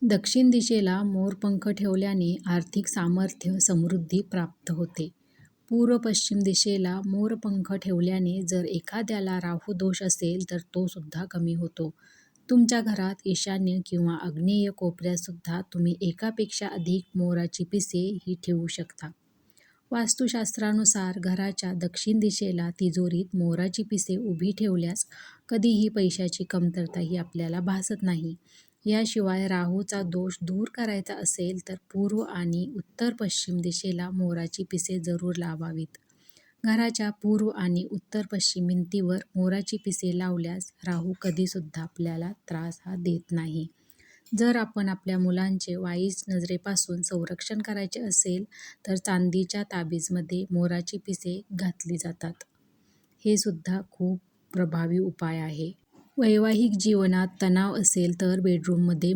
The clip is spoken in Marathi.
दक्षिण दिशेला मोरपंख ठेवल्याने आर्थिक सामर्थ्य, समृद्धी प्राप्त होते. पूर्व-पश्चिम दिशेला मोरपंख ठेवल्याने जर एखाद्याला राहू दोष असेल तर तो सुद्धा कमी होतो. तुमच्या घरात ईशान्य किंवा आग्नेय कोपऱ्यात सुद्धा तुम्ही एकापेक्षा अधिक मोराची पिसे ही ठेवू शकता. वास्तुशास्त्रानुसार घराच्या दक्षिण दिशेला तिजोरीत मोराची पिसे उभी ठेवल्यास कधीही पैशाची कमतरताही आपल्याला भासत नाही. याशिवाय राहूचा दोष दूर करायचा असेल तर पूर्व आणि उत्तर-पश्चिम दिशेला मोराची पिसे जरूर लावावीत. घराच्या पूर्व आणि उत्तर-पश्चिम भिंतीवर मोराची पिसे लावल्यास राहू कधीसुद्धा आपल्याला त्रास हा देत नाही. जर आपण आपल्या मुलांचे वाईट नजरेपासून संरक्षण करायचे असेल तर चांदीच्या ताबीजमध्ये मोराची पिसे घातली जातात. हे सुद्धा खूप प्रभावी उपाय आहे. वैवाहिक जीवनात तणाव असेल तर बेडरूममध्ये